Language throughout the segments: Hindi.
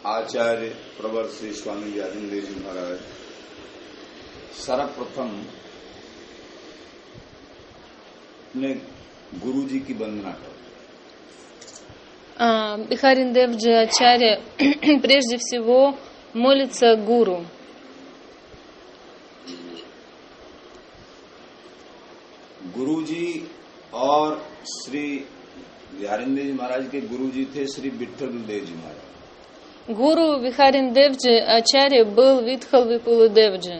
आचार्य प्रवर श्री स्वामी व्याधिदेव जी महाराज सर्वप्रथम ने गुरु जी की वंदना कर। Бихарин Девджи Ачарья прежде всего молится гуру. गुरु जी और श्री बिहारिंदेव जी महाराज के गुरु जी थे श्री विठल देव जी महाराज। Гуру Бихарин Девджи Ачарья был Витхал Випулу Девджи.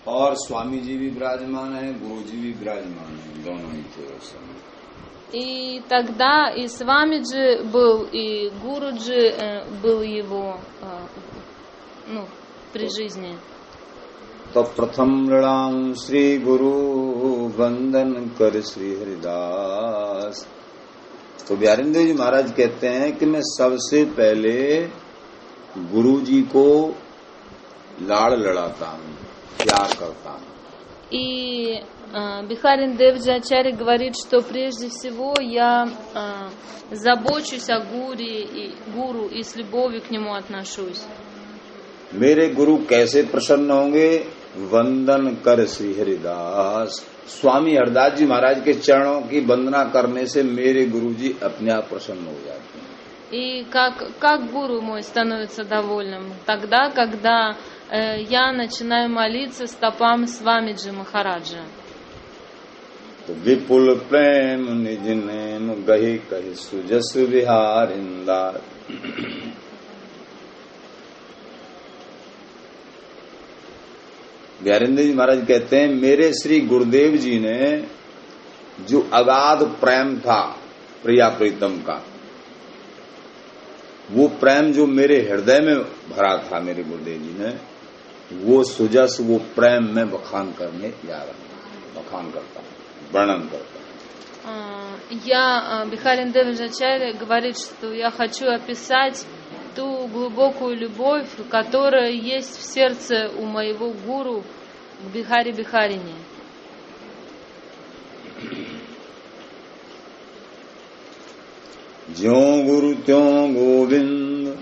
और स्वामी जी भी विराजमान है, गुरु जी भी विराजमान है, दोनों ही थे उस समय। И тогда и Свамиджи был, и Гуруджи был его при жизни. तो प्रथम लड़ांग श्री गुरु वंदन कर श्री हरिदास। तो बिहारिंदेव जी महाराज कहते हैं कि मैं सबसे पहले गुरु जी को लाड़ लड़ाता हूँ, प्यार करता हूँ। И Бихарин Девджи Ачарья говорит, что прежде всего я забочусь о гуру и с любовью к нему отношусь. मेरे गुरु कैसे प्रसन्न होंगे? वंदन कर श्री हरिदास। स्वामी हरिदास जी महाराज के चरणों की वंदना करने से मेरे गुरु जी अपने आप प्रसन्न हो जाते हैं। И как гуру мой становится довольным? Тогда, когда я начинаю молиться стопам Свамиджи Махараджа. तो विपुल प्रेम निज नेम गहे कहे सुजस विहार इंदार। बिहारिंदेव जी महाराज कहते हैं मेरे श्री गुरुदेव जी ने जो अगाध प्रेम था प्रिया प्रीतम का, वो प्रेम जो मेरे हृदय में भरा था मेरे गुरुदेव जी ने, वो सुजस वो प्रेम में बखान करने जा रहा हूं, बखान करता हूं, वर्णन करता हूं। Бихарин Девджи Ачарья говорит, что я хочу описать ту глубокую любовь, которая есть в сердце у моего гуру к Бихари Бихарине. ज्यों गुरु त्यों गोविंद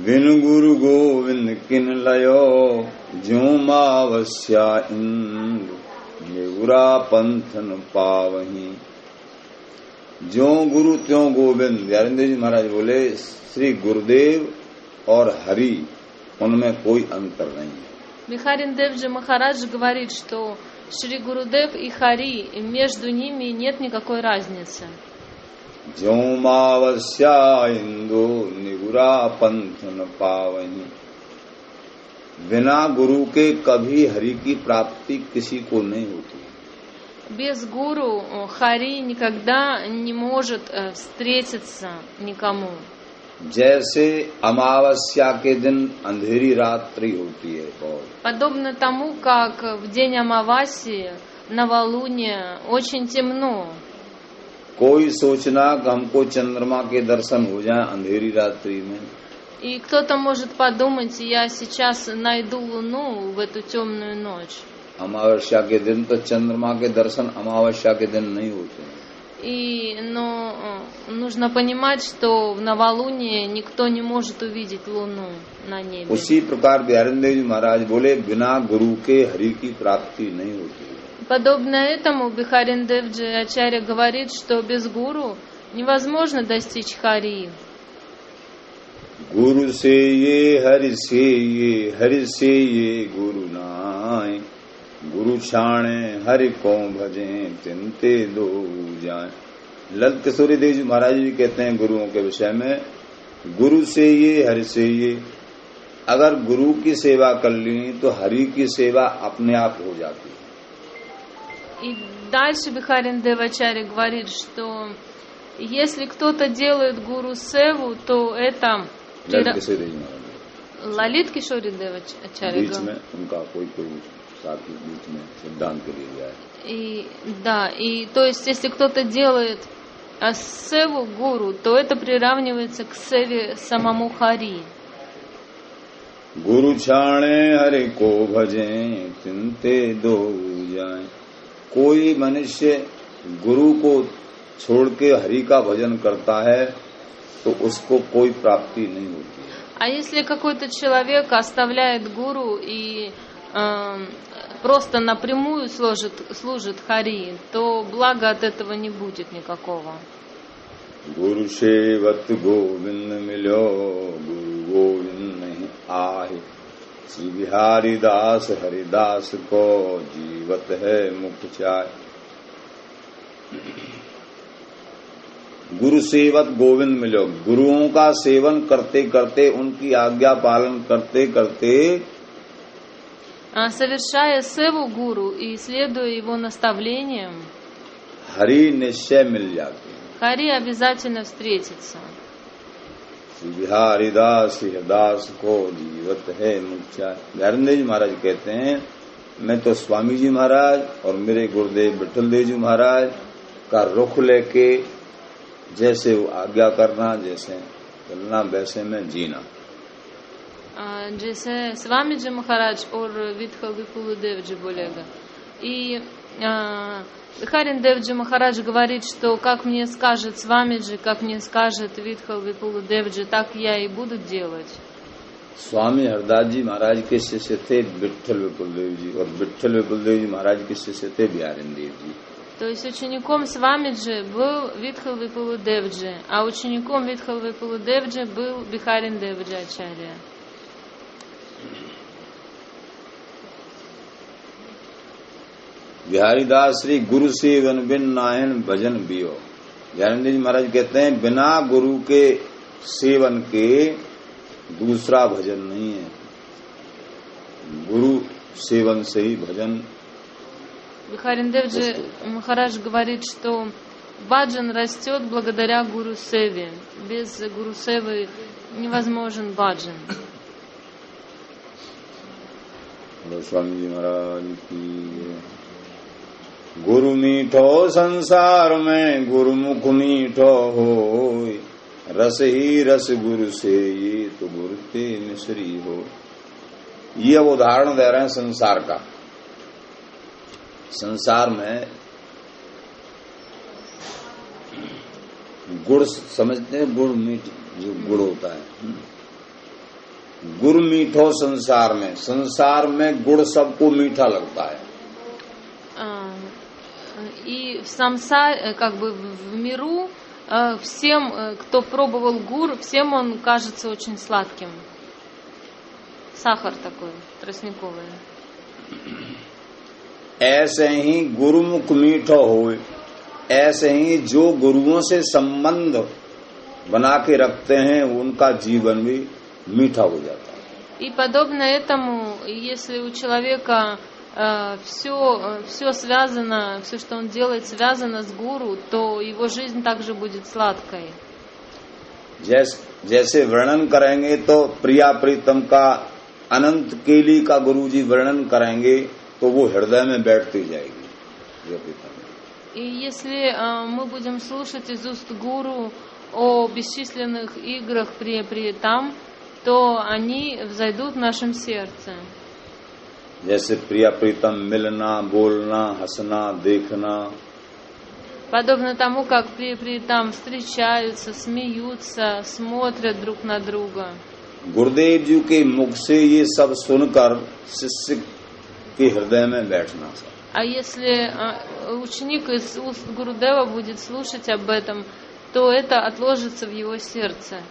बिन गुरु गोविंद किन लयो, ज्यों मावस्या इंद निगुरा पंथन पावही। ज्यों गुरु त्यों गोविंद। बिहारिंदेव जी महाराज बोले श्री गुरुदेव और हरि उनमें कोई अंतर नहीं है। Бихарин Девджи Махарадж говорит, что Шри Гурудев и Хари, между ними нет никакой разницы. ज्यों मावस्या इंदो निगुरा पंथन पावही। बिना गुरु के कभी हरि की प्राप्ति किसी को नहीं होती। Без гуру Хари никогда не может встретиться никому. जैसे अमावस्या के दिन अंधेरी रात्रि होती है बहुत। Подобно тому, как в день Амаваси, новолуние, очень темно. कोई सोचना कि हमको चंद्रमा के दर्शन हो जाए अंधेरी रात्रि में। И кто-то может подумать, я сейчас найду луну в эту темную ночь. अमावस्या के दिन तो चंद्रमा के दर्शन अमावस्या के दिन नहीं होते हैं। Но нужно понимать, что в новолуние никто не может увидеть луну на небе. उसी प्रकार बिहारिंदेव जी महाराज बोले बिना गुरु के हरि की प्राप्ति नहीं होती। Подобно этому Бихарин Девджи Ачарья говорит, что без гуру невозможно достичь Хари. गुरु से ये हरि से ये हरि से ये गुरु नाय, गुरु छाणे हरि को भजे तिनते दो जाए। ललित किशोरी देव जी महाराज भी कहते हैं गुरुओं के विषय में, गुरु से ये हरि से ये। अगर गुरु की सेवा कर ली तो हरि की सेवा अपने आप हो जाती है। И дальше Бихарин Дев Ачарья говорит, что если кто-то делает гуру севу, то это Лалит Кишори Дев Ачарья. बीच में उनका कोई साथी बीच में सिद्धांत के लिए जाए। И то есть, если кто-то делает севу гуру, то это приравнивается к севе самому Хари. गुरु छाणे हरि को भजे चिंते दो जाए। कोई मनुष्य गुरु को छोड़ के हरि का भजन करता है तो उसको कोई प्राप्ति नहीं होती है। А если какой-то человек оставляет гуру и просто напрямую служит Хари, то блага от этого не будет никакого. गुरु सेवत गोविंद मिलो गुरु गोविंद नहीं आहे, श्री बिहारी दास हरिदास को जीवत है मुख चाय। गुरु सेवत गोविंद मिलो, गुरुओं का सेवन करते करते, उनकी आज्ञा पालन करते करते, совершая севу гуру и следуя его наставлениям, हरि निश्चय मिल जाते, Хари обязательно встретится. श्री बिहारी दास हरिदास को जीवत है मुख्या। बिहारी जी महाराज कहते हैं, मैं तो स्वामी जी महाराज और मेरे गुरुदेव विठल देव जी महाराज का रुख लेके जैसे वो आज्ञा करना, जैसे चलना, वैसे में जीना। जैसे स्वामी जी महाराज और Витхал Випулу Дев जी बोलेगा. И Бихарин Дев जी Махарадж говорит, что как мне скажет Свамиджи, как мне скажет Витхал Випулу Дев जी, так я и буду делать. स्वामी हरदास जी महाराज के शिष्य थे विठल विपुल देव जी, और विठल विपुल देव जी महाराज के शिष्य थे बिहारिन देव जी। То есть учеником Свамиджи был Витхал Випулу Дев जी, а учеником Витхал Випулу Дев जी был Бихарин Дев जी Ачарья. बिहारी दास श्री गुरु सेवन बिन नायन भजन बियो। बिहारी जी महाराज कहते हैं, बिना गुरु के सेवन के दूसरा भजन नहीं है, गुरु सेवन से ही भजन। Бихарин Дев जी Махарадж говорит, что баджан растет благодаря гуру севе. Без гуру севы невозможен баджан. स्वामी जी महाराज की। गुरु मीठो संसार में गुरुमुख मीठो होय, रस ही रस गुरु से ये तो गुरु ते मिश्री हो। ये अब उदाहरण दे रहे हैं संसार का। संसार में गुड़ समझते हैं, गुड़ मीठ जो गुड़ होता है, गुड़ मीठो संसार में गुड़ सबको मीठा लगता है। И в самсаре, как бы в миру, всем, кто пробовал гур, всем он кажется очень сладким. Сахар такой, тростниковый. ऐसे ही गुरुमुख मीठो होए, ऐसे ही जो गुरुओं से संबंध बना के रखते हैं उनका जीवन भी मीठा हो जाता है। И подобно этому, если у человека все связано, все, что он делает, связано с гуру, то его жизнь также будет сладкой. जैसे वर्णन करेंगे तो प्रिया प्रीतम का अनंत केली का गुरुजी वर्णन करेंगे तो वो हृदय में बैठती जाएगी। И если мы будем слушать из уст гуру о бесчисленных играх приятам, то они взойдут в нашем сердце. जैसे प्रिया प्रीतम मिलना, बोलना, हंसना, देखना, подобно тому, как приятам встречаются, смеются, смотрят друг на друга. गुरुदेव जी के मुख से ये सब सुनकर शिष्य के हृदय में बैठना। А если ученик из уст Гурудева будет слушать об этом, то это отложится в его сердце.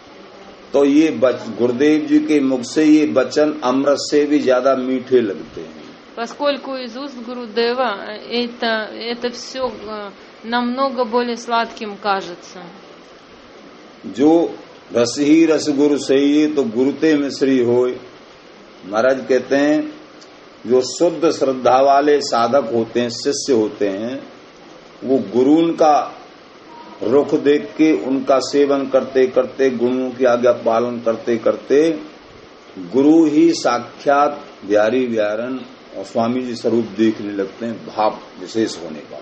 तो ये गुरुदेव जी के मुख से ये वचन अमृत से भी ज्यादा मीठे लगते हैं। Поскольку из уст Гурудева это все намного более сладким кажется. जो रस ही रस गुरु सही तो गुरुते मिश्री होय। महाराज कहते हैं जो शुद्ध श्रद्धा वाले साधक होते हैं, शिष्य होते हैं, वो गुरु का रुख देख के उनका सेवन करते करते, गुरुओं की आज्ञा पालन करते करते गुरु ही साक्षात बिहारी बिहारन और स्वामी जी स्वरूप देखने लगते हैं, भाव विशेष होने का।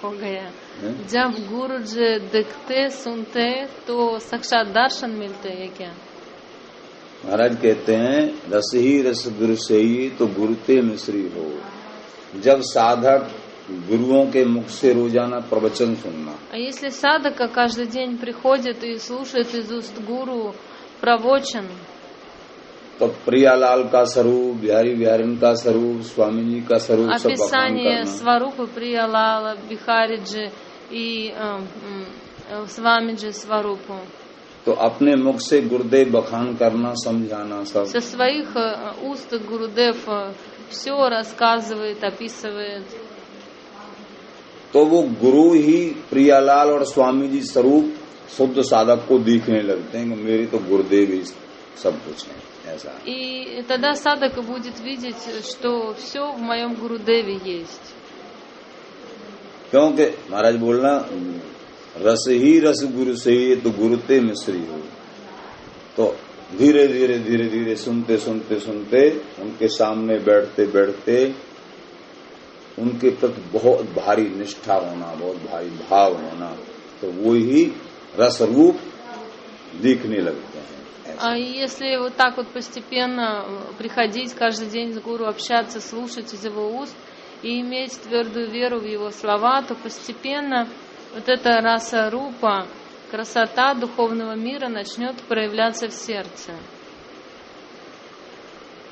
हो गया जब गुरु जी देखते सुनते तो साक्षात दर्शन मिलते हैं क्या? महाराज कहते हैं रस ही रस गुरु से ही तो गुरुते मिश्री हो। जब साधक गुरुओं के मुख से रोजाना प्रवचन सुनना। А если садака каждый день приходит и слушает из уст гуру правочан, तो प्रियालाल का स्वरूप, बिहारी बिहारिन का स्वरूप, स्वामी जी का स्वरूप सब बखान описание करना। Сварупы Приялала, Бихариджи и Свамиджи Сварупу, तो अपने मुख से गुरुदेव बखान करना, समझाना सब। со своих уст Гурудев все рассказывает, описывает. तो वो गुरु ही प्रियालाल और स्वामी जी स्वरूप शुद्ध साधक को दिखने लगते हैं कि मेरे तो गुरुदेव ही सब कुछ है, ऐसा। И тогда садака будет видеть, что все в моем Гурудеве есть. क्योंकि महाराज बोलना रस ही रस गुरु से ही तो गुरुते मिश्री हो। तो धीरे धीरे धीरे धीरे सुनते सुनते सुनते उनके सामने बैठते बैठते उनके प्रति बहुत भारी निष्ठा होना, बहुत भारी भाव होना, तो वो ही रस रूप दिखने लगते हैं। А если вот так вот постепенно приходить каждый день с гуру, общаться, слушать из его уст и иметь твердую веру в его слова, то постепенно вот эта раса рупа, красота духовного мира начнет проявляться в сердце.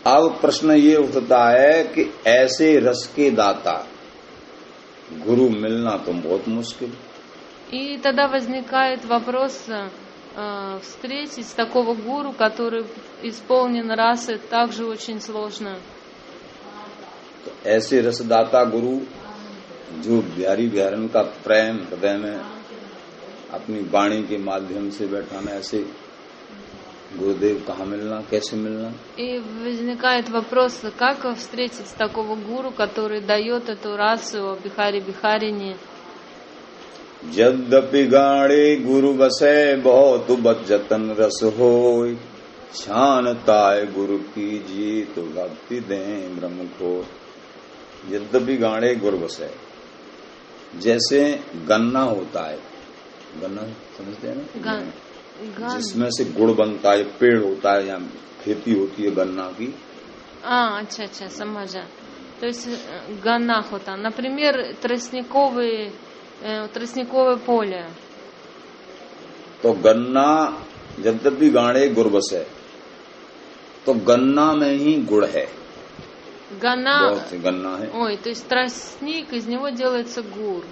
अब प्रश्न ये उठता है कि ऐसे रस के दाता गुरु मिलना तो बहुत मुश्किल। И тогда возникает вопрос, встретить такого гуру, который исполнен расы, также очень сложно. तो ऐसे रसदाता गुरु जो बिहारी बिहारन का प्रेम हृदय में अपनी वाणी के माध्यम से बैठाना, ऐसे गुरुदेव कहाँ मिलना, कैसे मिलना? И возникает вопрос, как встретить такого гуру, который дает эту расу о Бихари-Бихарине. यद्यपि गाणे गुरु बसे बहुत बजतन रस होय, शानताय गुरु कीजिए तो भक्ति दें ब्रह्म को। यद्यपि गाणे गुरु बसे, जैसे गन्ना होता है, गन्ना समझते हैं ना, जिसमें से गुड़ बनता है, पेड़ होता है या खेती होती है गन्ना की। अच्छा, समझा. То есть ганна होता, например, тростниковое поле. तो गन्ना यद्यपि गाणे गुड़ बसे, तो गन्ना में ही गुड़ है, बहुत से गन्ना है। Ой, то есть тростник, из него делается गुड़,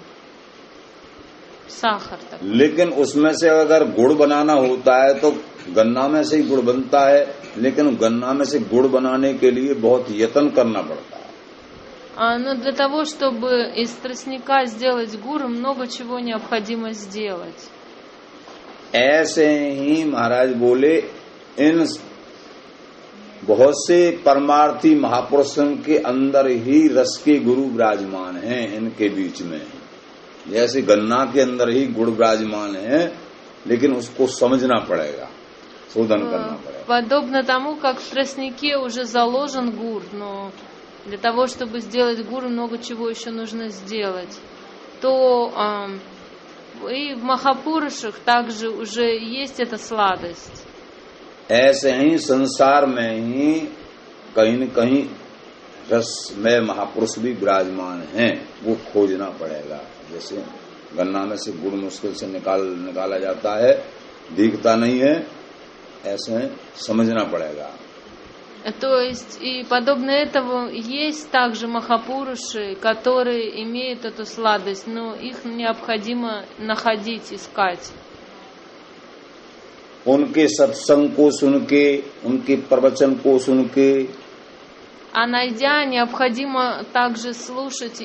साखर तक। लेकिन उसमें से अगर गुड़ बनाना होता है तो गन्ना में से ही गुड़ बनता है, लेकिन गन्ना में से गुड़ बनाने के लिए बहुत यत्न करना पड़ता है। Но для того, чтобы из тростника сделать गुड़, много чего необходимо сделать. ऐसे ही महाराज बोले इन बहुत से परमार्थी महापुरुषों के अंदर ही रस के गुरु विराजमान हैं, इनके बीच में। जैसे गन्ना के अंदर ही गुड़ विराजमान है, लेकिन उसको समझना पड़ेगा, शोधन करना पड़ेगा। Подобно тому, как в тростнике уже заложен гур, но для того, чтобы сделать гур, много чего еще нужно сделать, то и в Махапурушах также уже есть эта сладость. ऐसे ही संसार में ही कहीं न कहीं रसमय महापुरुष भी विराजमान हैं, वो खोजना पड़ेगा। जैसे गन्ना में से गुड़ मुश्किल से निकाला जाता है, दिखता नहीं है, ऐसे समझना पड़ेगा। То есть и подобно этому есть также махапуруши, которые имеют эту сладость, но их необходимо находить, искать. उनके सत्संग को सुन के, उनके प्रवचन को सुन के, А найдя, необходимо также слушать,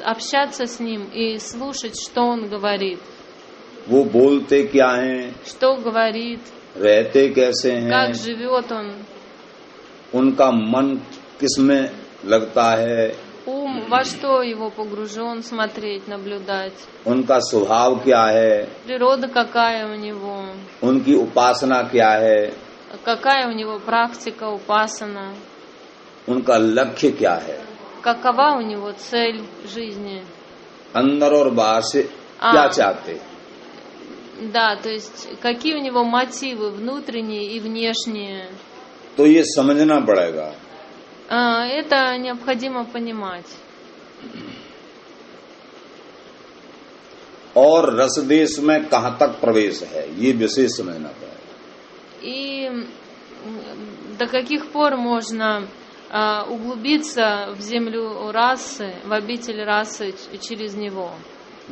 общаться с ним и слушать, что он говорит. वो बोलते क्या हैं, Что говорит, रहते कैसे हैं, как живет он, उनका मन किसमें लगता है, ум, во что его погружен, смотреть, наблюдать, उनका स्वभाव क्या है, природа какая у него, उनकी उपासना क्या है, какая у него практика, упасана, उनका लक्ष्य क्या है, какова у него цель жизни. अंदर और बाहर से क्या चाहते। Да, то есть какие у него мотивы внутренние и внешние. तो ये समझना पड़ेगा। Это необходимо понимать. और रस देश में कहाँ तक प्रवेश है, ये विशेष समझना पड़ेगा। И до каких пор можно углубиться в землю расы, в обитель расы через него?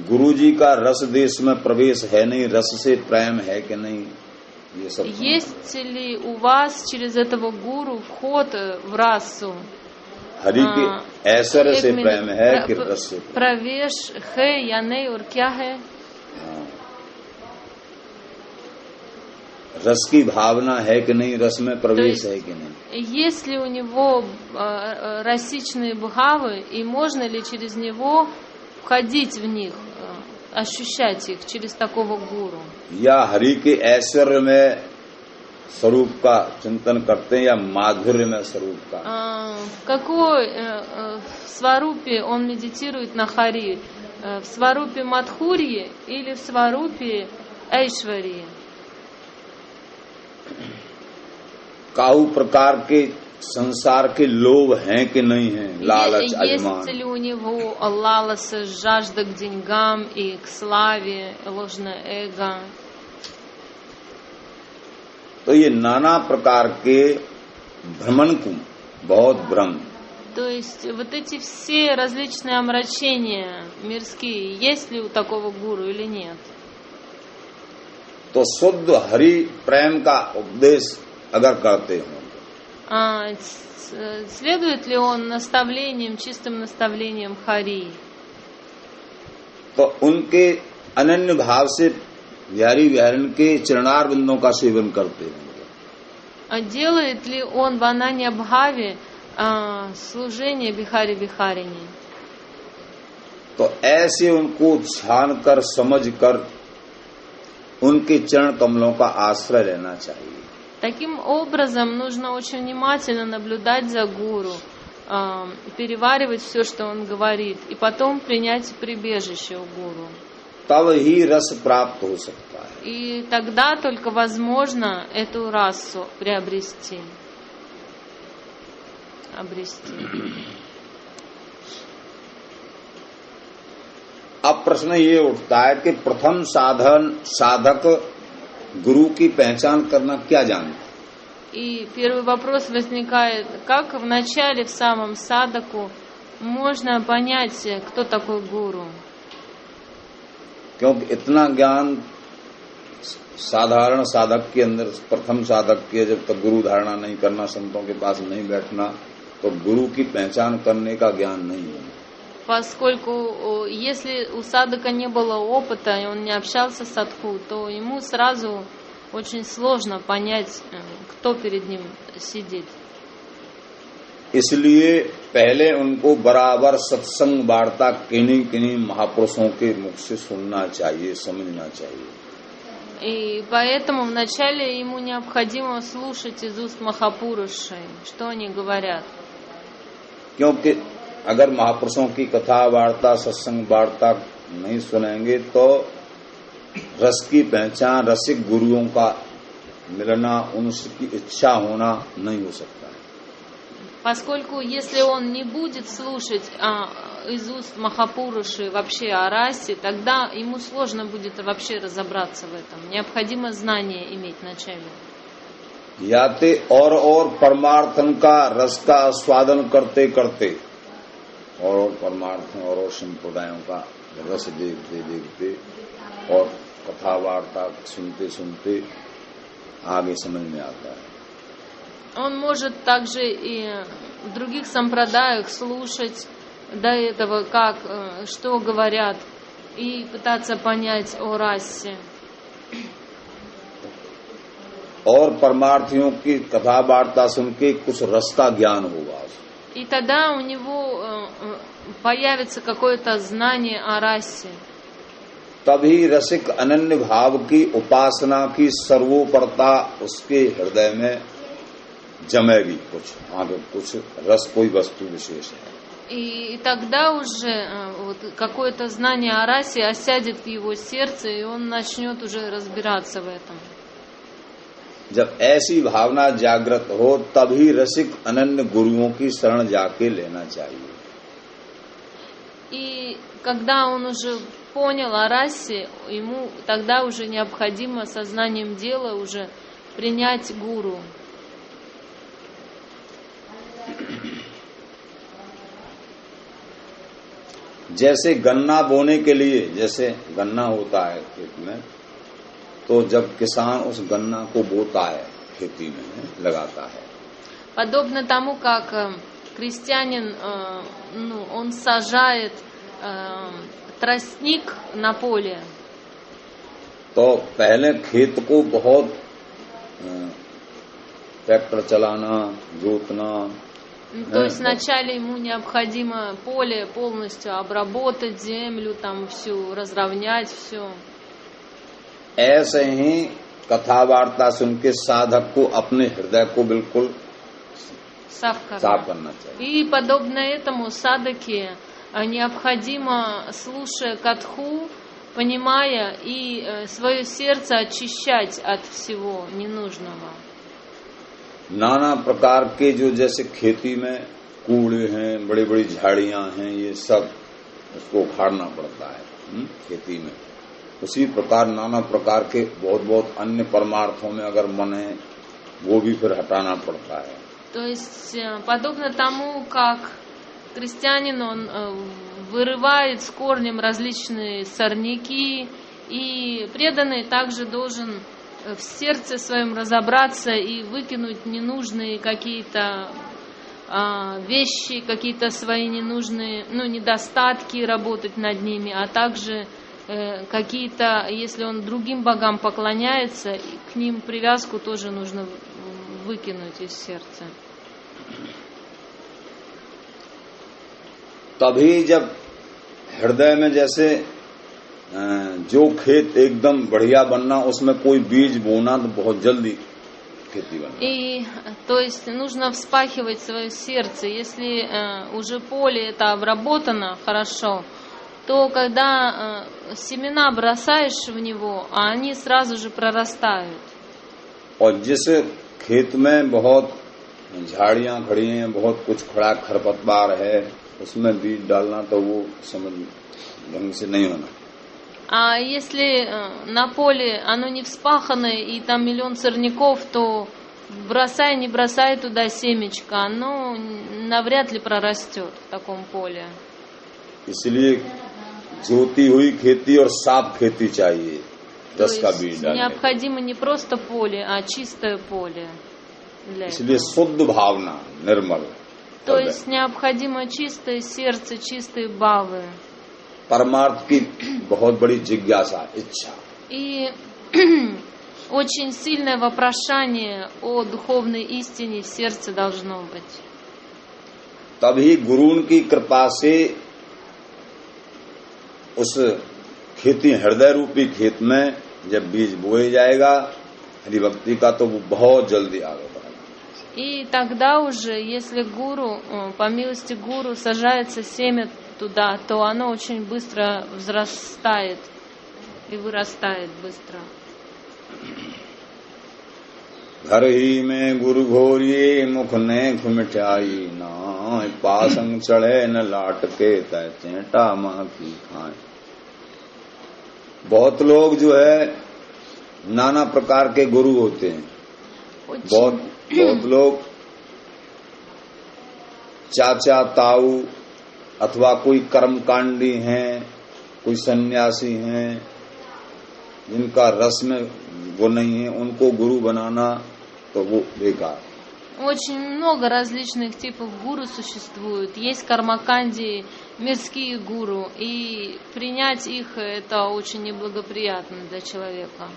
गुरु जी का रस देश में प्रवेश है नहीं, रस से प्रेम है कि नहीं, ये सब। Есть ли у вас через этого гуру вход в расу? हरि के ऐश्वर्य से प्रेम है कि रस से? प्रवेश है या नहीं और क्या है? रस की भावना है कि नहीं, रस में प्रवेश है कि नहीं? Есть ли у него расичные бхавы, и можно ли через него входить в них, ощущать их через такого гуру? या हरि के ऐश्वर्य में स्वरूप का चिंतन करते हैं या माधुर्य में स्वरूप का? В какой сварупе он медитирует на Хари? В сварупе Мадхурьи или в сварупе Эйшварии? काऊ प्रकार के संसार के लोभ हैं कि नहीं हैं, लालच, अभिमान? Есть ли у него лаласа, жажда к деньгам и к славе, ложное эго? तो ये नाना प्रकार के भ्रमण को बहुत भ्रम। То есть вот эти все различные омрачения мирские, есть ли у такого гуру или нет? तो शुद्ध हरि प्रेम का उपदेश अगर करते हो, следует ли он наставлением, чистым наставлением Хари? तो उनके अनन्य भाव से बिहारी बिहारन के चरणार बिंदों का सेवन करते होंगे। Делает ли он в Ананья Бхаве служение Бихари Бихарине? तो ऐसे उनको छान कर समझ कर उनके चरण कमलों का आश्रय लेना चाहिए। Таким образом, нужно очень внимательно наблюдать за гуру, переваривать все, что он говорит, и потом принять прибежище у гуру. तब ही रस प्राप्त हो सकता है। И тогда только возможно эту расу приобрести. अब प्रश्न ये उठता है कि प्रथम साधक गुरु की पहचान करना क्या जानता? И первый вопрос возникает, как в начале, в самом садаку, можно понять, кто такой гуру? क्योंकि इतना ज्ञान साधारण साधक के अंदर, प्रथम साधक के, जब तक गुरु धारणा नहीं करना, संतों के पास नहीं बैठना, तो गुरु की पहचान करने का ज्ञान नहीं है। Поскольку если у садака не было опыта, и он не общался с садху, то ему сразу очень сложно понять, кто перед ним сидит. इसलिए पहले उनको बराबर सत्संग वार्ता किन्हीं महापुरुषों के मुख से सुनना चाहिए, समझना चाहिए। И поэтому вначале ему необходимо слушать из уст Махапуруши, что они говорят. क्योंकि अगर महापुरुषों की कथा वार्ता, सत्संग वार्ता नहीं सुनेंगे तो रस की पहचान, रसिक गुरुओं का मिलना, उनकी इच्छा होना नहीं हो सकता है। Поскольку если он не будет слушать из уст Махапуруши вообще о расе, тогда ему сложно будет вообще разобраться в этом. Необходимо знание иметь вначале. याते और परमार्थन का रस का स्वादन करते करते और परमार्थ और संप्रदायों का रस देखते और कथा वार्ता सुनते सुनते आगे समझ में आता है। Он может также и в других сампрадаях слушать до этого, что говорят, и пытаться понять о расе. और परमार्थियों की कथा वार्ता सुन के कुछ रस का ज्ञान होगा। И тогда у него появится какое-то знание о расе. तभी रसिक अनन्य भाव की उपासना की सर्वोपरता उसके हृदय में जमेगी, कुछ रस, कोई वस्तु विशेष है। И тогда уже вот какое-то знание о расе осядет в его сердце, и он начнет уже разбираться в этом. जब ऐसी भावना जागृत हो तभी रसिक अनन्य गुरुओं की शरण जाके लेना चाहिए। И когда он уже понял о расе, ему тогда уже необходимо сознанием дела уже принять гуру. जैसे गन्ना बोने के लिए, जैसे गन्ना होता है खेत में, तो जब किसान उस गन्ना को बोता है, खेती में लगाता है, Подобно тому, как крестьянин, он сажает тростник на поле, तो पहले खेत को बहुत ट्रैक्टर चलाना, जोतना, то есть вначале ему необходимо поле полностью обработать, землю там всю разровнять, все. ऐसे ही कथा वार्ता सुन के साधक को अपने हृदय को बिल्कुल साफ करना चाहिए. И подобно этому садаке необходимо, слушая катху, понимая и свое сердце очищать от всего ненужного. नाना प्रकार के जो जैसे खेती में कूड़े हैं, बड़ी बड़ी झाड़ियां हैं, ये सब उसको उखाड़ना पड़ता है खेती में. उसी प्रकार नाना प्रकार के बहुत बहुत अन्य परमार्थों में अगर मन है, वो भी फिर हटाना पड़ता है. То есть подобно тому, как крестьянин, он вырывает с корнем различные сорняки, и преданный также должен в сердце своем разобраться и выкинуть ненужные какие-то вещи, какие-то свои ненужные, недостатки, работать над ними, а также какие-то, если он другим богам поклоняется, к ним привязку тоже нужно выкинуть из сердца. तभी जब हृदय में जैसे जो खेत एकदम बढ़िया बनना, उसमें कोई बीज बोना तो बहुत जल्दी खेती बनना. И то есть нужно вспахивать свое сердце. Если уже поле это обработано хорошо, то когда семена бросаешь в него, они сразу же прорастают. और जिस खेत में बहुत झाड़ियां खड़ी हैं, बहुत कुछ खड़ा खरपतवार है, उसमें बीज डालना तो वो समझ ढंग से नहीं होना. А если на поле оно не вспахано и там миллион сорняков, то бросай, не бросай туда семечко, оно навряд ли прорастет в таком поле. इसलिए जोती हुई खेती और साफ खेती चाहिए. То есть необходимо не просто поле, а чистое поле для этого. इसलिए शुद्ध भावना, निर्मल. То есть необходимо чистое сердце, чистые бавы. परमार्थ की बहुत बड़ी जिज्ञासा, इच्छा. И очень сильное вопрошание о духовной истине в сердце должно быть. तभी गुरु की कृपा से उस खेती, हृदय रूपी खेत में जब बीज बोए जाएगा हरि भक्ति का, तो वो बहुत जल्दी आगे बढ़ेगा. И тогда уже, если гуру, по милости гуру, сажается семя туда, то оно очень быстро взрастает и вырастает быстро. घर ही में गुरु घोरिए मुख नेख मिठाई नाय, पासंग चढ़े न लाट के तय चेटा माँ की खाए. बहुत लोग जो है नाना प्रकार के गुरु होते हैं. बहुत लोग चाचा ताऊ अथवा कोई कर्मकांडी हैं, कोई सन्यासी हैं, जिनका रस में वो नहीं है, उनको गुरु बनाना तो वो बेकार. Очень много различных типов гуру существует. Есть кармаканди, мирские гуру, и принять их это очень неблагоприятно для человека.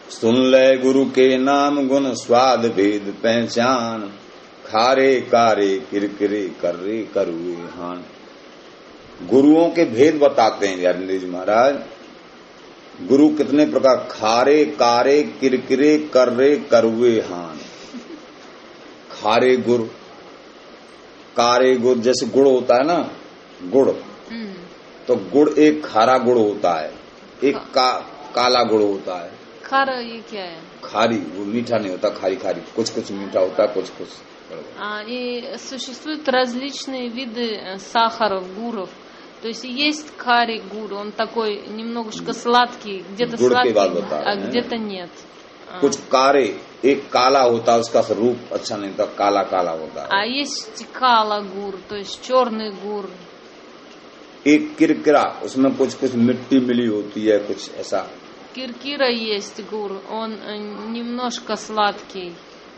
सुन ले गुरु के नाम गुण स्वाद भेद पहचान, खारे कारे किरकिरे कर्रे करुए हान. गुरुओं के भेद बताते हैं ज्ञानेंद्र जी महाराज. गुरु कितने प्रकार, खारे कारे किरकिरे कर्रे करुए हान. खारे गुड़, कारे गुड़, जैसे गुड़ होता है ना, गुड़, तो गुड़ एक खारा गुड़ होता है, एक काला गुड़ होता है. खारा ये क्या है? खारी, वो मीठा नहीं होता, खारी खारी, कुछ कुछ मीठा होता है, कुछ कुछ И существуют различные виды сахаров, гуров. То есть есть кари гуру, он такой немножко сладкий, где-то сладкий, а где-то нет. कुछ कारे, एक काला होता है, उसका रूप अच्छा नहीं था, काला काला होता है. А есть кала гур, то есть черный гур. एक किरकिरा, उसमें कुछ कुछ मिट्टी मिली होती है, कुछ ऐसा. Киркира есть гур, он немножко сладкий,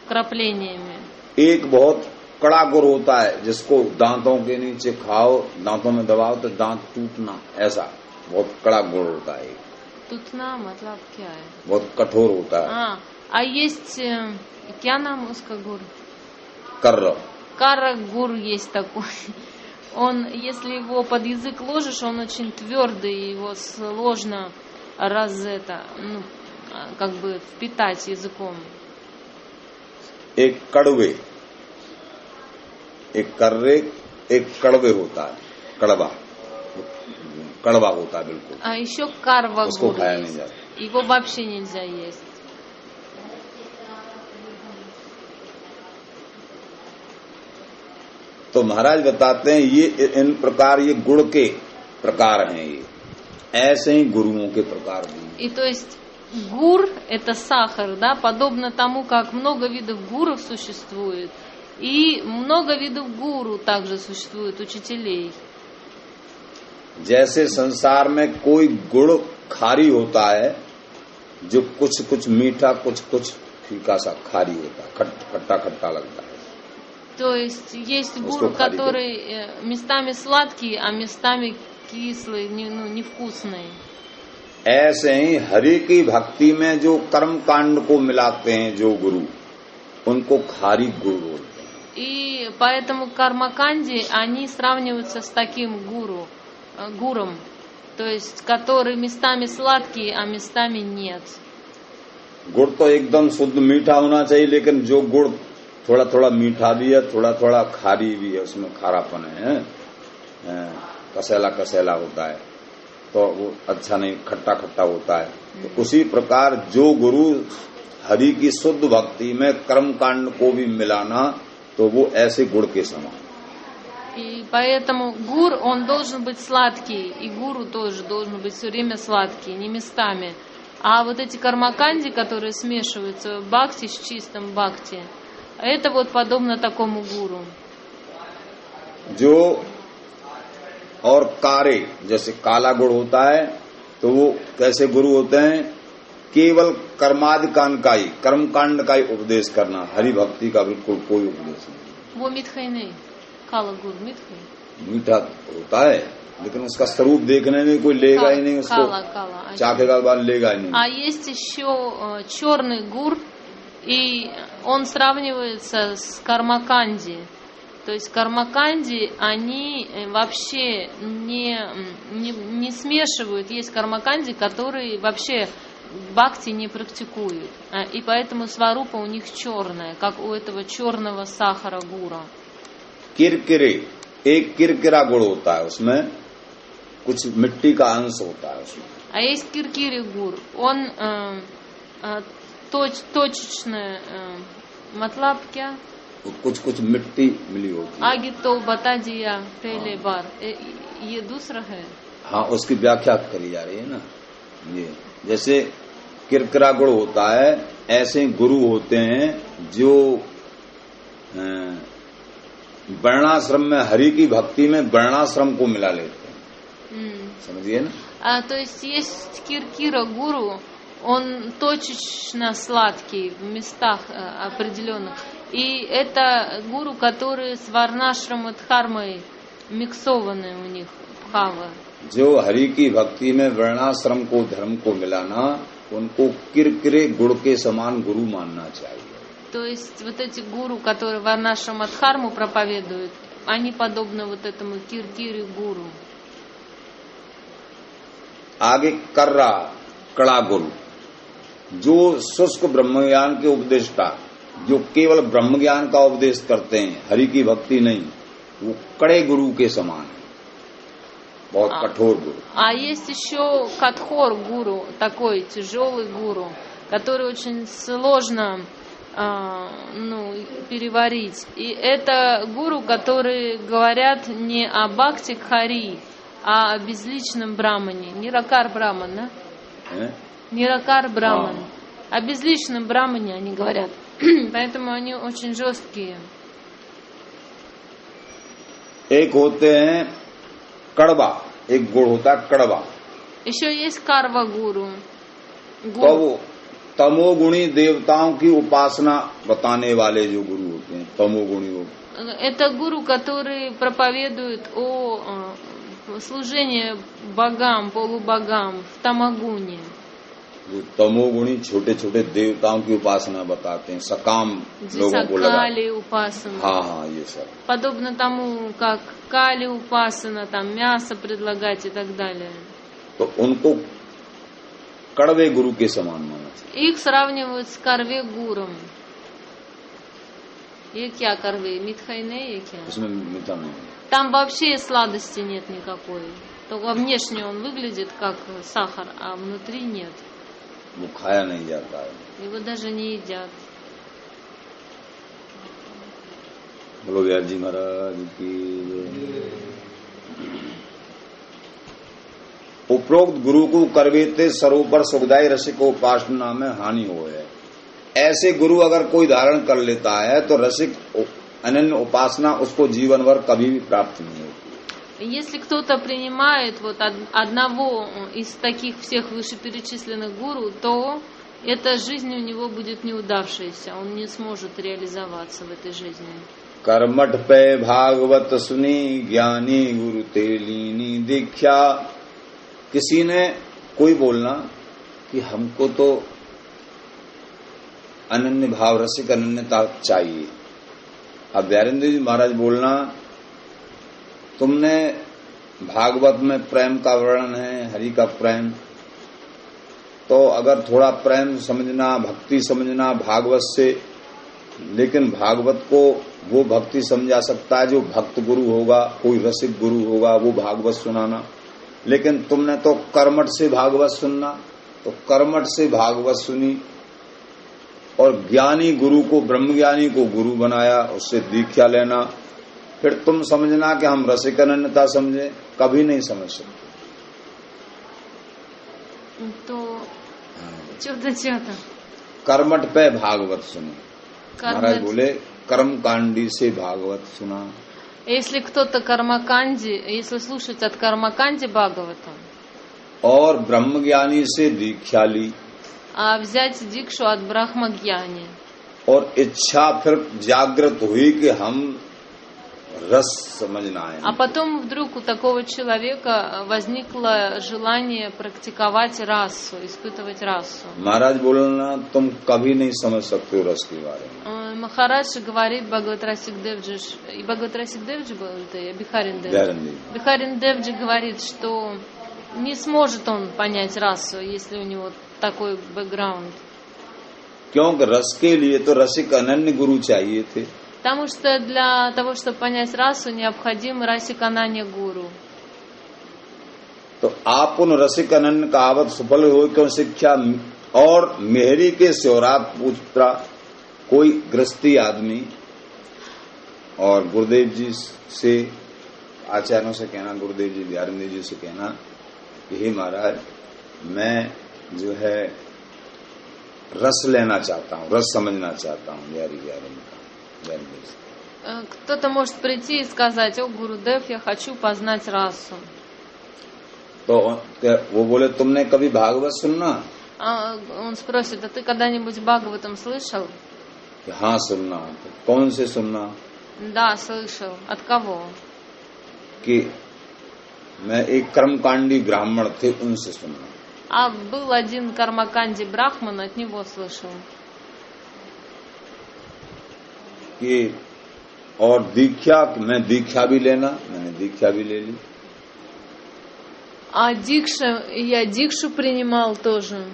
краплениями. एक बहुत कड़ा गुड़ होता है, जिसको दांतों के नीचे खाओ, दांतों में दबाओ तो दांत टूटना, ऐसा बहुत कड़ा गुड़ होता है. Тутна, मतलब क्या है? बहुत कठोर होता है. А есть, क्या नाम उसका гур? कर्र. Кара гур есть такой. Он, если его под язык ложишь, он очень твердый, его сложно как бы впитать языком. एक कड़वे, एक कर्रे, एक कड़वे होता है, कड़वा होता है बिल्कुल. А еще карва उसको гур खाया नहीं есть. जाता. Его вообще нельзя есть. तो महाराज बताते हैं ये इन प्रकार, ये गुड़ के प्रकार हैं, ये ऐसे ही गुरुओं के प्रकार भी. И то есть гур это сахар, да, подобно тому, как много видов гуров существует, и много видов гуру также существует, учителей. जैसे संसार में कोई गुड़ खारी होता है, जो कुछ कुछ मीठा, कुछ कुछ फीका सा खारी होता है, खट्टा खट्टा लगता है. То есть гуру, который местами сладкий, а местами кислый, невкусный. ऐसे ही हरि की भक्ति में जो कर्म कांड को मिलाते हैं जो गुरु, उनको खारी गुरु बोलते हैं. И поэтому кармаканди, они сравниваются с таким гуром, то есть который местами сладкий, а местами нет. गुड़ तो एकदम शुद्ध मीठा होना चाहिए, लेकिन जो गुड़ थोड़ा थोड़ा मीठा भी है, थोड़ा थोड़ा खारी भी है, उसमें खारापन है, कसेला कसेला होता है, तो वो अच्छा नहीं, खट्टा खट्टा होता है. तो उसी प्रकार जो गुरु हरि की शुद्ध भक्ति में कर्म कांड को भी मिलाना, तो वो ऐसे गुड़ के समान. И поэтому гур, он должен быть сладкий, и гуру тоже должен быть все время сладкий, не местами. А вот эти кармаканди, которые смешиваются в бхакти с чистым бхакти, это вот подобно такому гуру. जो और कारे, जैसे काला गुड़ होता है, तो वो कैसे गुरु होते हैं? केवल कर्माधिकांड का ही, कर्म कांड का ही उपदेश करना, हरि भक्ति का बिल्कुल कोई उपदेश नहीं. वो मिठा नहीं, काला गुड़ मिठा. मीठा होता है, लेकिन उसका स्वरूप देखने में कोई लेगा ही नहीं उसको, चाखेगा बाद लेगा ही नहीं. А есть еще черный гур, и он сравнивается с кармаканди. То есть кармаканди, они вообще не смешивают. Есть кармаканди, которые вообще бхакти не практикуют. И поэтому сварупа у них черная, как у этого черного сахара гура. किरकिरे, एक किरकिरा गुड़ होता है, उसमें कुछ मिट्टी का अंश होता है उसमें. А есть киркири гур, он точечный, मतलब क्या? कुछ कुछ मिट्टी मिली होती है. आगे तो बता दिया पहले बार, ये दूसरा है. हाँ, उसकी व्याख्या करी जा रही है ना. ये जैसे किरकिरा गुड़ होता है, ऐसे गुरु होते हैं जो वर्णाश्रम में, हरि की भक्ति में वर्णाश्रम को मिला लेते हैं. समझिए ना. То есть киркира гуру, он точечно сладкий в местах определенных. И это гуру, которые с варнашрама дхармой миксованы у них бхавы. जो हरि की भक्ति में वर्णाश्रम को, धर्म को मिलाना, उनको किरकिरे गुड़ के समान गुरु मानना चाहिए. То есть вот эти гуру, которые варнашрама дхарму проповедуют, они подобны вот этому киркири гуру. आगे कर्रा, कड़ा गुरु, जो शुष्क ब्रह्म ज्ञान के उपदेष्टा, जो केवल ब्रह्म ज्ञान का उपदेश करते हैं, हरि की भक्ति नहीं, वो कड़े गुरु के समान है, बहुत कठोर गुरु. А есть еще катхор гуру, такой тяжелый гуру, который очень сложно переварить. И это гуру, которые говорят не о Бхакти Хари, а о безличном брамане. Ниракар Браман, да? Ниракар Браман. О безличном брамане они говорят. Поэтому они очень жесткие. एक होते हैं कड़वा, एक गुण होता है कड़वा. Еще есть Карва Гуру. तो वो तमोगुणी देवताओं की उपासना बताने वाले जो गुरु होते हैं, तमोगुणी वो. Это гуру, которые проповедуют о служении богам, полубогам в Тамагуне. जो तमोगुणी छोटे छोटे देवताओं की उपासना बताते हैं, सकाम लोगों को लगा. Кали Упасана. हाँ, ये सब. Подобно тому, как Кали Упасана, там мясо предлагать и так далее. तो उनको कड़वे गुरु के समान माना चाहिए. Их сравнивают с Карве Гуром. ये क्या Карве? Митхайне, ये क्या? उसमें मीठा नहीं. Там вообще сладости нет никакой. Только внешне он выглядит как сахар, а внутри нет. वो खाया नहीं जाता है. Его даже не едят. बोलो व्यास जी महाराज की. उपरोक्त गुरु को करवेते सरोपर सुखदायी रसिक उपासना में हानि हो है. ऐसे गुरु अगर कोई धारण कर लेता है तो रसिक अनन्य उपासना उसको जीवन भर कभी भी प्राप्त नहीं होती. Если кто-то принимает вот одного из таких всех вышеперечисленных гуру, то эта жизнь у него будет неудавшаяся, он не сможет реализоваться в этой жизни. कर्मठ पे भागवत सुनी ज्ञानी गुरु तेलीनी दीक्षा. किसी ने कोई बोलना कि हमको तो अनन्य भाव रसिक अनन्यता चाहिए. अब व्यारेंद्र जी महाराज बोलना, तुमने भागवत में प्रेम का वर्णन है, हरि का प्रेम, तो अगर थोड़ा प्रेम समझना, भक्ति समझना भागवत से, लेकिन भागवत को वो भक्ति समझा सकता है जो भक्त गुरु होगा, कोई रसिक गुरु होगा, वो भागवत सुनाना. लेकिन तुमने तो कर्मठ से भागवत सुनना, तो कर्मठ से भागवत सुनी और ज्ञानी गुरु को, ब्रह्मज्ञानी को गुरु बनाया, उससे दीक्षा लेना. फिर तुम समझना कि हम रसिक अनन्यता समझे, कभी नहीं समझ सकते. तो что-то कर्मठ पे भागवत सुनी. महाराज बोले कर्म कांडी से भागवत सुना. Если кто-то кармаканди, если слушать от кармаканди Бхагавата, और ब्रह्मज्ञानी से दीक्षा ली, а взять дикшу от Брахмагьяни, और इच्छा फिर जागृत हुई कि हम रस समझना है. А потом вдруг у такого человека возникло желание практиковать расу, испытывать расу. महाराज बोलना, तुम कभी नहीं समझ सकते हो रस के बारे में. Махарадж говорит Бхагават-Расик Девджи, и Бхагават-Расик Девджи был это, и Бихарин Девджи. Бихарин Девджи говорит, что не сможет он понять расу, если у него такой бэкграунд. क्योंकि रस के लिए तो रसिक अनन्य गुरु चाहिए थे. Потому что для того, чтобы понять расу, необходим Расик Ананья Гуру. तो आप उन रसिक अनन्य कहावत सफल हो क्यों शिक्षा. और मेहरी के शिवरात पूछता कोई गृहस्थी आदमी, और गुरुदेव जी से, आचार्यों से कहना, गुरुदेव जी व्यारेंद्र जी से कहना कि हे महाराज, मैं जो है रस लेना चाहता हूँ, रस समझना चाहता हूँ. Кто-то может прийти и сказать: о, Гурудев, я хочу познать расу. तो वो बोले तुमने कभी भागवत सुनना. Он спросит: а ты когда-нибудь Бхагаватам слышал? हाँ सुनना. कौन से सुनना. Да, слышал. От кого? कि मैं एक कर्मकांडी ब्राह्मण थे, उनसे सुनना. А был один кармаканди брахман, от него слышал. कि और दीक्षा, मैं दीक्षा भी लेना, मैंने दीक्षा भी ले ली. А дикша, я дикшу принимал тоже.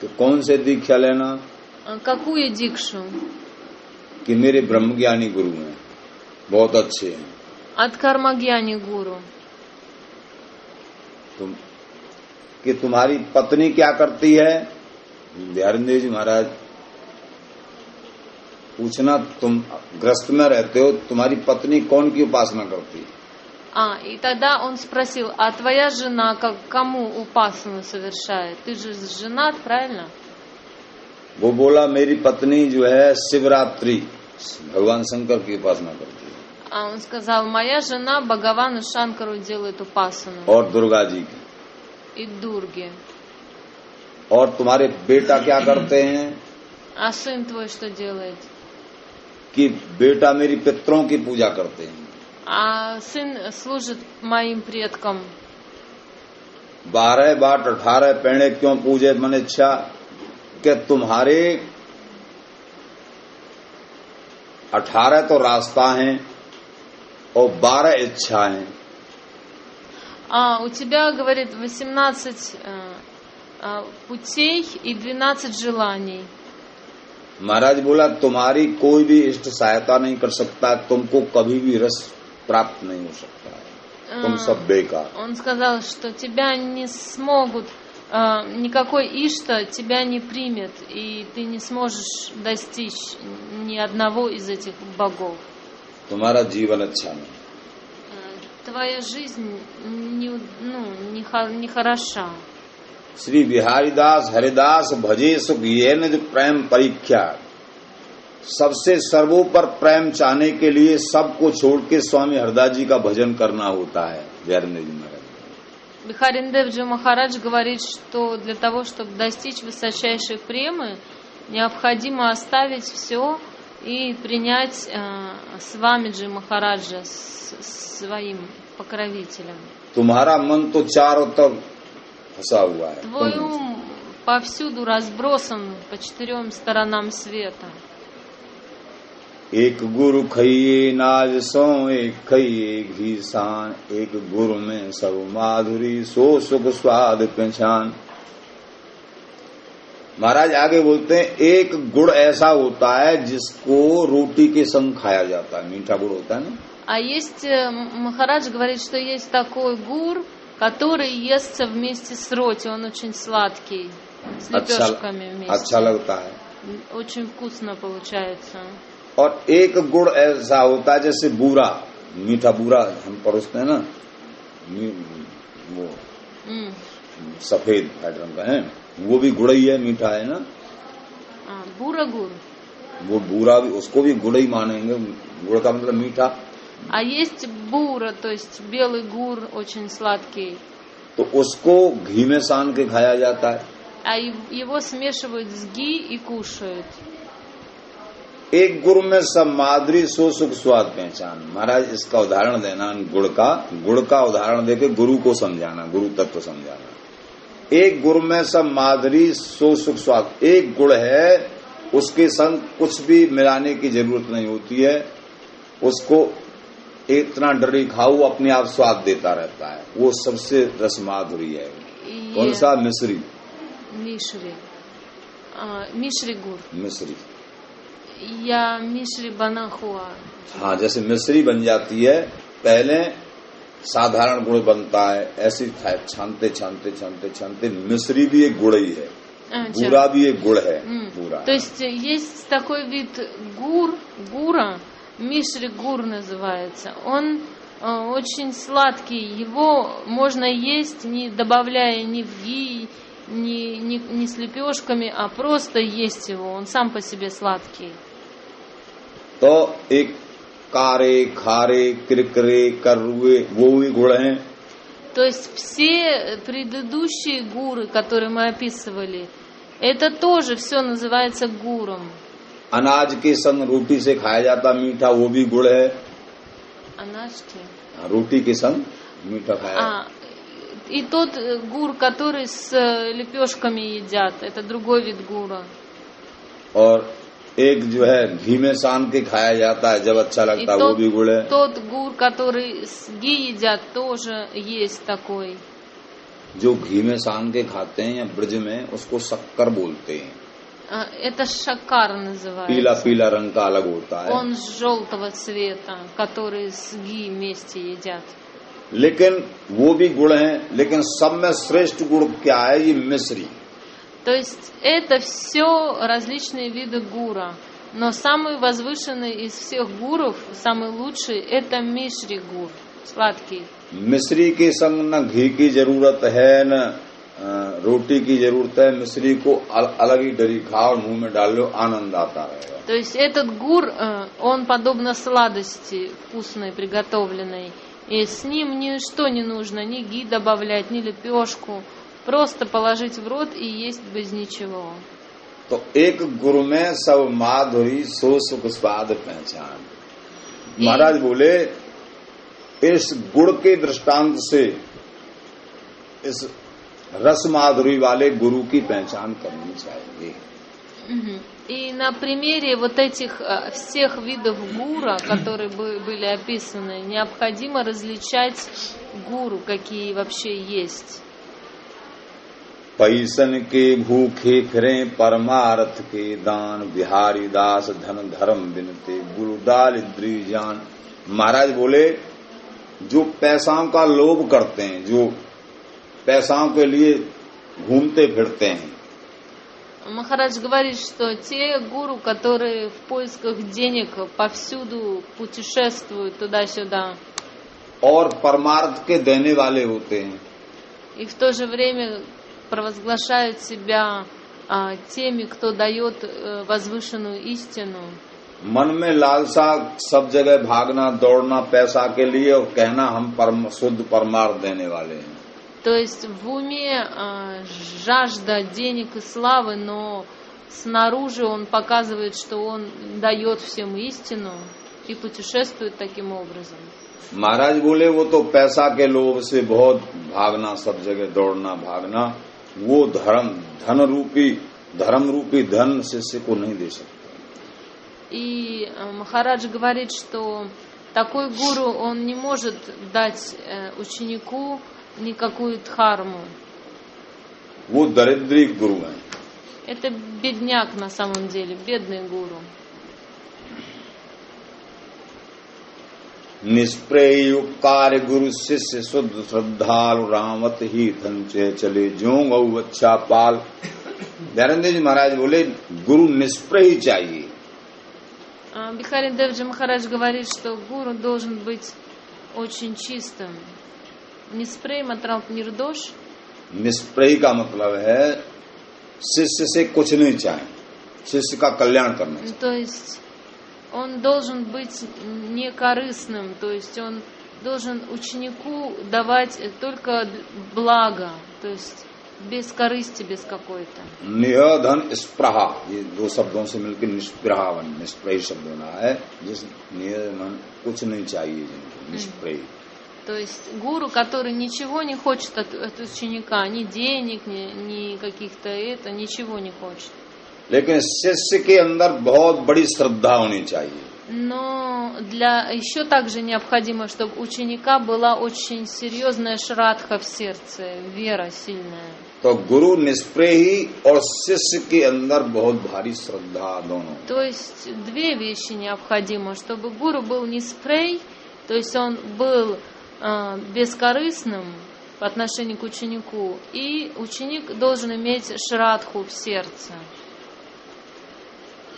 तो कौन से दीक्षा लेना. Какую дикшу? कि मेरे ब्रह्मज्ञानी गुरु हैं, बहुत अच्छे हैं. От Кармагьяни Гуру. कि तुम्हारी पत्नी क्या करती है. व्यारेंद्र जी महाराज पूछना, तुम ग्रस्त में रहते हो, तुम्हारी पत्नी कौन की उपासना करती है? И тогда он спросил, а твоя жена кому упасану совершает? Ты же женат, правильно? वो बोला मेरी पत्नी जो है शिवरात्रि भगवान शंकर की उपासना करती है, А он сказал, моя жена Бхагавану Шанкару делает упасану और दुर्गा जी की। и Дурге. और तुम्हारे बेटा क्या करते हैं? А сын твой что делает? कि बेटा मेरी पितरों की पूजा करते हैं। А сын служит моим предкам. 12 बाट 18 पैणे क्यों पूजे मन इच्छा? कि तुम्हारे 18 तो रास्ता हैं और 12 इच्छा हैं। У тебя, говорит, 18 путей и 12 желаний. महाराज बोला तुम्हारी कोई भी इष्ट सहायता नहीं कर सकता, तुमको कभी भी रस प्राप्त नहीं हो सकता है, तुम सब बेकार। Он сказал, что тебя не смогут, никакой ишта тебя не примет, и ты не сможешь достичь ни одного из этих богов. तुम्हारा जीवन अच्छा नहीं, Твоя жизнь не хороша. श्री बिहारी दास हरिदास भजे सुख ये निज प्रेम परीक्षा। सबसे सर्वोपर प्रेम चाहने के लिए सबको छोड़ के स्वामी हरदास जी का भजन करना होता है। बिहारी जी महाराज Бихарин Девджи Махарадж говорит, что для того, чтобы достичь высочайшей премы, необходимо оставить все и принять Свамиджи Махараджа своим покровителем. तुम्हारा मन तो चारों तरफ फंसा हुआ है, Твой ум повсюду разбросан по 4 сторонам света. एक गुरु खइए नाज सो एक खइए घी सान, एक गुरु में सब माधुरी सो सुख स्वाद पहचान। महाराज आगे बोलते हैं एक गुड़ ऐसा होता है जिसको रोटी के संग खाया जाता है, मीठा गुड़ होता है ना। А есть, Махарадж говорит, что есть такой гур, который естся вместе с роти, он очень сладкий, с лепешками вместе. अच्छा लगता है, Очень вкусно получается. और एक गुड़ ऐसा होता है जैसे बूरा, मीठा बूरा हम परोसते हैं ना, वो सफेद व्हाइट रंग का है, वो भी गुड़ ही है, मीठा है ना। Бура гур. वो बूरा भी, उसको भी गुड़ ही मानेंगे, गुड़ का मतलब मीठा। А есть бура, то есть белый гур, очень сладкий. तो उसको घी में सान के खाया जाता है। А его смешивают с ги и कушают. एक गुड़ में सब माधुरी सो सुख स्वाद पहचान। महाराज इसका उदाहरण देना गुड़ का उदाहरण देके गुरु को समझाना, गुरु तत्व समझाना। एक गुड़ में सब माधुरी सो सुख स्वाद, एक गुड़ है उसके संग कुछ भी मिलाने की जरूरत नहीं होती है, उसको इतना डरी खाओ अपने आप स्वाद देता रहता है, वो सबसे रस माधुरी है। कौन सा? मिश्री। मिश्री गुड़। मिश्री या मिश्री बना हुआ। हाँ, जैसे मिश्री बन जाती है, पहले साधारण गुड़ बनता है, ऐसे छानते छानते छानते छानते मिश्री भी एक गुड़ ही है, बूरा भी एक गुड़ है, बूरा। То есть есть такой вид гура, мишри гур называется. Он очень сладкий, его можно есть, не добавляя ни в ги, ни с лепешками, а просто есть его, он сам по себе сладкий. तो एक कारे खारे किरकिरे करुए वो भी गुड़ हैं। То есть все предыдущие гуры, которые мы описывали, это тоже все называется гуром. अनाज के संग रोटी से खाया जाता मीठा, वो भी गुड़ है। अनाज के? रोटी के संग मीठा खाया। И тот гур, который с лепешками едят, это другой вид гура. और एक जो है घी में सान के खाया जाता है, जब अच्छा लगता है, वो भी गुड़ है। Тот гур, который с ги едят, тоже есть такой. जो घी में सान के खाते हैं या ब्रज में, उसको शक्कर बोलते हैं। Это шакар называется. पीला पीला रंग का अलग होता है। Он желтого цвета, который с ги вместе едят. लेकिन वो भी गुड़ हैं, लेकिन सब में श्रेष्ठ गुड़ क्या है? ये मिश्री। То есть это все различные виды гура. Но самый возвышенный из всех гуров, самый лучший, это Мишри гур, сладкий. मिश्री के संग न घी की जरूरत है न रोटी की जरूरत है। मिश्री को अलग ही डरी खाओ और मुंह में डाल लो, आनंद आता रहेगा। То есть этот гур, он подобно сладости вкусной, приготовленной. И с ним ничто не нужно, ни ги добавлять, ни лепешку. Просто положить в рот и есть без ничего. तो एक गुरु में सब माधुरी सो सुख स्वाद पहचान। महाराज बोले इस गुड़ के दृष्टांत से इस रस माधुरी वाले गुरु की पहचान करनी चाहिए। И на примере вот этих всех видов гура, которые были описаны, необходимо различать гуру, какие вообще есть. पैसन के भूखे फिरे परमार्थ के दान, बिहारी दास धन धर्म बिनते गुरु दारिद्री जान। महाराज बोले जो पैसाओं का लोभ करते हैं, जो पैसाओं के लिए घूमते फिरते हैं, Махарадж говорит, что те гуру, которые в поисках денег повсюду путешествуют туда-сюда, और परमार्थ के देने वाले होते हैं, и в то же время провозглашают себя теми, кто дает возвышенную истину. मन में लालसा, सब जगह भागना दौड़ना पैसा के लिए और कहना हम शुद्ध परमार्थ देने वाले हैं। То есть в уме жажда денег и славы, но снаружи он показывает, что он дает всем истину и путешествует таким образом. महाराज बोले वो तो पैसा के लोभ से बहुत भागना, सब जगह दौड़ना भागना, वो धर्म रूपी धन शिष्य को नहीं दे सकते। И Махарадж говорит, что такой гуру, он не может дать ученику никакую дхарму. वो दरिद्री गुरु हैं। Это бедняк на самом деле, бедный гуру. निष्प्रेयुकार गुरु शिष्य शुद्ध श्रद्धालु रामत ही धनचे चले जोंग अच्छा पाल। दयानंद जी महाराज बोले गुरु निष्प्रेय चाहिए। Бихарин Девджи Махарадж говорит, что гуру должен быть очень чистым. Ниспрей матралт нирдош. निष्प्रेय का मतलब है शिष्य से कुछ नहीं चाहे, शिष्य का कल्याण करना चाहिए। То есть он должен быть некорыстным, то есть он должен ученику давать только благо, то есть без корысти, без какой-то. निधन स्प्रहा, ये दो शब्दों से मिलकर निष्प्रहावन, निष्प्रेय शब्द बना है, जिस निधन कुछ नहीं चाहिए जिनको, निष्प्रेय। То есть гуру, который ничего не хочет от ученика, ни денег, ни каких-то ничего не хочет. लेकिन शिष्य के अंदर बहुत बड़ी श्रद्धा होनी चाहिए। Но еще также необходимо, чтобы у ученика была очень серьезная шрадха в сердце, вера сильная. तो गुरु निष्प्रेय ही और शिष्य के अंदर बहुत भारी श्रद्धा दोनों। То есть две вещи необходимо, чтобы гуру был ниспрей, то есть он был бескорыстным по отношению к ученику, и ученик должен иметь шрадху в сердце.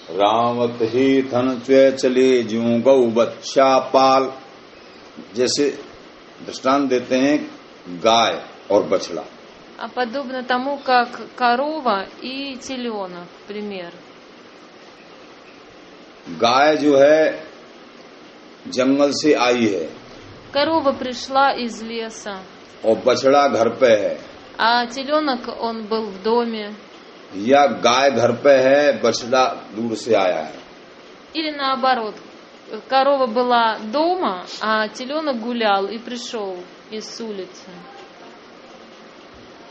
रामत ही धन च्वे चले ज्यों गौ बच्चा पाल। जैसे दृष्टांत देते हैं गाय और बछड़ा। А подобно тому, как корова и теленок, пример. गाय जो है जंगल से आई है, Корова пришла из леса, और बछड़ा घर पे है, а теленок, он был в доме. या गाय घर पे है, बछड़ा दूर से आया है। Или наоборот, корова была дома, а теленок гулял и пришел из улицы.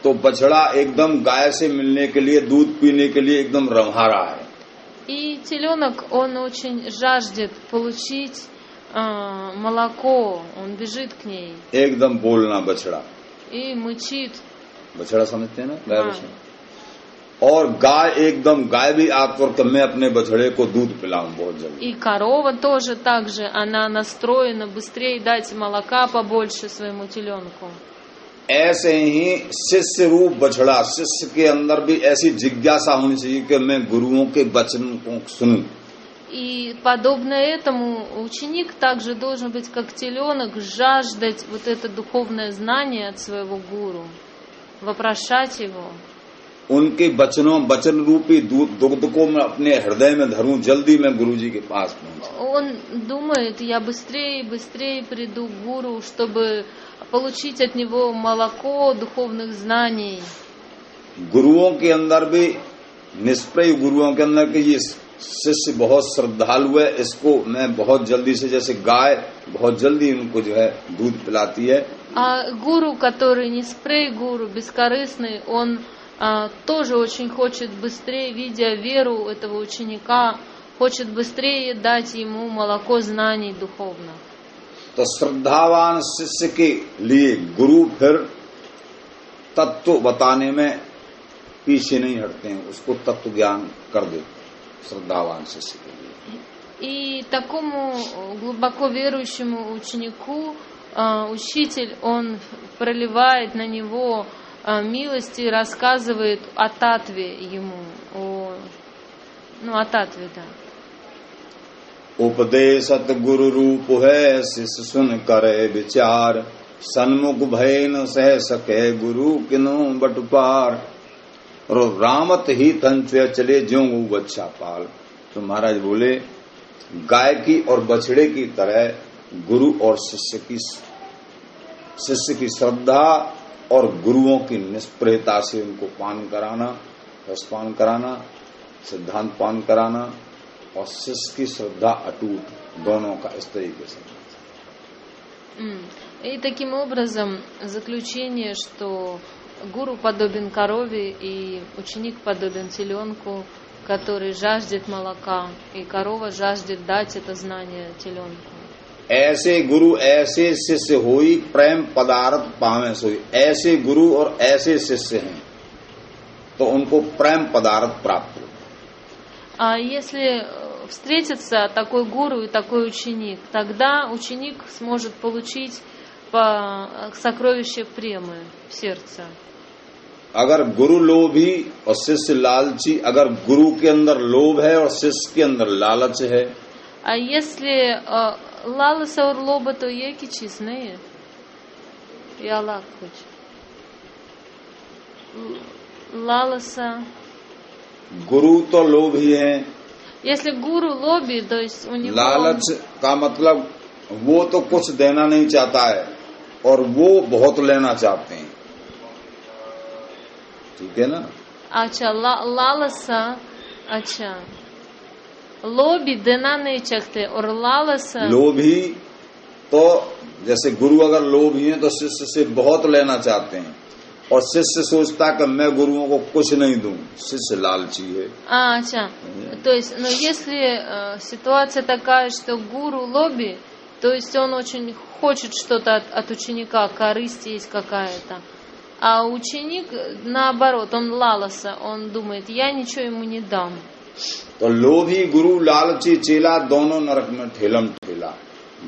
तो बछड़ा एकदम गाय से मिलने के लिए, दूध पीने के लिए एकदम रम्हा रहा है। И теленок, он очень жаждет получить молоко, он бежит к ней. एकदम बोलना बछड़ा, И мычит. बछड़ा समझते हैं ना, गाय बछड़ा। और गाय एकदम, गाय भी आकर के मैं अपने बछड़े को दूध पिलाऊं बहुत जल्दी। И корова тоже так же, она настроена быстрее дать молока побольше своему теленку. ऐसे ही शिष्य रूप बछड़ा, शिष्य के अंदर भी ऐसी जिज्ञासा होनी चाहिए कि मैं गुरुओं के वचन को सुनूं। И подобно этому ученик также должен быть как теленок, жаждать вот это духовное знание от своего гуру, вопрошать его. उनके वचन रूपी दुग्ध को मैं अपने हृदय में धरूं, जल्दी मैं गुरुजी के पास पहुंचूं। Он думает, я быстрее и быстрее приду к гуру, чтобы получить от него молоко духовных знаний. गुरुओं के अंदर भी निष्प्रय गुरुओं के अंदर के ये शिष्य बहुत श्रद्धालु है, इसको मैं बहुत जल्दी से, जैसे गाय बहुत जल्दी उनको जो है दूध पिलाती है। А гуру, который не спрей гуру, бескорыстный, он тоже очень хочет быстрее, видя веру этого ученика, хочет быстрее дать ему молоко знаний духовных. तो श्रद्धावान शिष्य के लिए गुरु फिर तत्व बताने में पीछे नहीं हटते हैं, उसको तत्व ज्ञान कर देते श्रद्धावान शिष्य के लिए। И такому глубоко верующему ученику учитель, он проливает на него милость и рассказывает о татве ему, о татве, да. उपदेशत गुरु रूप है, शिष्य सुन करे विचार, सन्मुख भय न सह सके गुरु किनो बटुपार, और रामत ही तंत्व चले ज्यों बच्चा पाल। तो महाराज बोले गाय की और बछड़े की तरह गुरु और शिष्य की श्रद्धा और गुरुओं की निष्प्रयता से उनको पान कराना, रसपान कराना, सिद्धांत पान कराना, और शिष्य की श्रद्धा अटूट, दोनों का इस तरीके से। И таким образом заключение, что гуру подобен корове и ученик подобен теленку, который жаждет молока, и корова жаждет дать это знание теленку. ऐसे गुरु ऐसे शिष्य होई, प्रेम पदार्थ पावे सोई। ऐसे गुरु और ऐसे शिष्य हैं तो उनको प्रेम पदार्थ प्राप्त हो। А если встретится такой гуру и такой ученик, тогда ученик сможет получить сокровище премы в сердце. अगर गुरु लोभी और शिष्य लालची, अगर गुरु के अंदर लोभ है और शिष्य के अंदर लालच है, А если лаласа और лоба, то еки честные. И Аллах хочет. Лаласа. गुरु तो लोभी है। Если гуру лоби, то есть у него... लालच का मतलब वो तो कुछ देना नहीं चाहता है और वो बहुत लेना चाहते हैं, ठीक है ना। अच्छा, लालसा, अच्छा, लोभी देना नहीं चाहते और लालसा... लोभी तो जैसे गुरु अगर लोभी है तो शिष्य से बहुत लेना चाहते हैं, और शिष्य सोचता कि मैं गुरुओं को कुछ नहीं दूं, शिष्य लालची है। अच्छा, то есть, но если ситуация такая, что гуру лоби, то есть он очень хочет что-то от ученика, корысть есть какая-то, а ученик наоборот, он лаласа, он думает, я ничего ему не дам. तो लोभी गुरु लालची चेला दोनों नरक में ठेलम ठेला,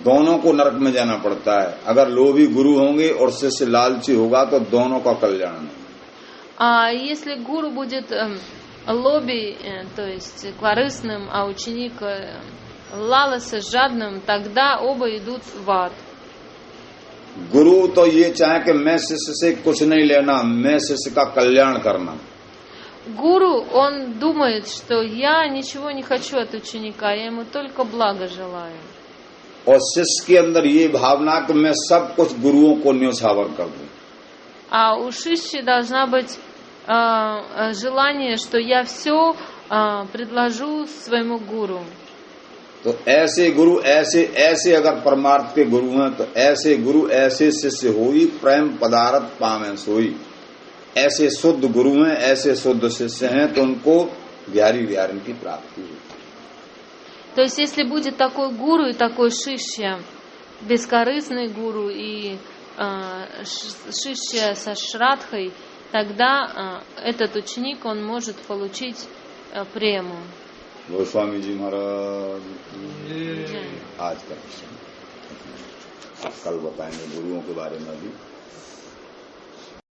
दोनों को नरक में जाना पड़ता है। अगर लोभी गुरु होंगे और शिष्य लालची होगा तो दोनों का कल्याण नहीं। А если гуру будет лоби, то есть корыстным, а ученик лаласа жадным, тогда оба идут в ад. गुरु तो ये चाहे कि मैं शिष्य से कुछ नहीं लेना, मैं शिष्य का कल्याण करना। Гуру, он думает, что я ничего не хочу от ученика, я ему только благо желаю. और शिष्य के अंदर ये भावना कि मैं सब कुछ गुरुओं को न्योछावर कर दूं। А у шиши должна быть желание, что я все предложу своему гуру. तो ऐसे गुरु ऐसे अगर परमार्थ के गुरु हैं तो ऐसे गुरु ऐसे शिष्य होई, प्रेम पदार्थ पावे सोई। ऐसे शुद्ध गुरु हैं, ऐसे शुद्ध शिष्य हैं तो उनको ग्यारह ज्ञान की प्राप्ति हुई। То есть, если будет такой гуру и такой шишья, бескорыстный гуру и шишья со шрадхой, тогда этот ученик, он может получить прему. गोस्वामी जी महाराज आज का कल बताएंगे गुरुओं के बारे में भी।